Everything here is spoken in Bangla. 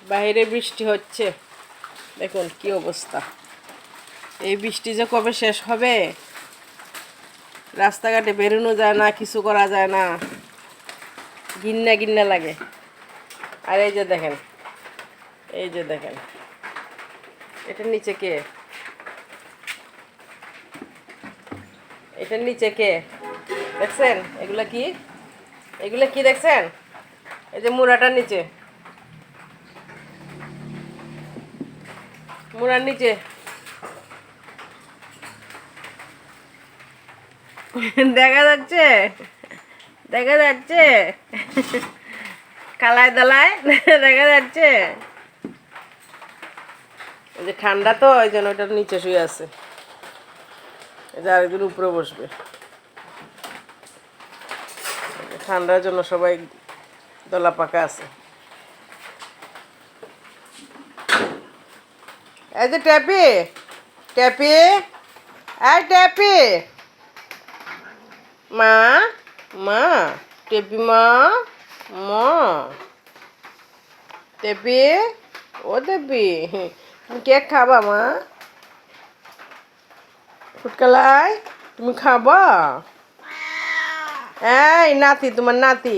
বাইরে বৃষ্টি হচ্ছে, দেখুন কি অবস্থা। এই বৃষ্টি যে কবে শেষ হবে, রাস্তাঘাটে বেরোনো যায় না, কিছু করা যায় না, গিন্না গিন্না লাগে। আর এই যে দেখেন, এই যে দেখেন, এটার নিচে কে, এটার নিচে কে দেখছেন? এগুলা কি, এগুলা কি দেখছেন? এই যে মুড়াটার নিচে, মুড়ার নিচে দেখা যাচ্ছে, দেখা যাচ্ছে কালায় দালায় দেখা যাচ্ছে। এই যে ঠান্ডা তো ওই জন্য ওটার নিচে শুয়ে আছে, এই যে আরেকদিন উপরে বসবে। ঠান্ডার জন্য সবাই দলা পাকা আছে। এই যে ট্যাপি, ট্যাপি, এই ট্যাপি, মা, মা, টেপি মা, মা, টেপি, ও টেপি, তুমি কেক খাবা মা? ফুটকালাই তুমি খাবা? এই নাতি, তোমার নাতি।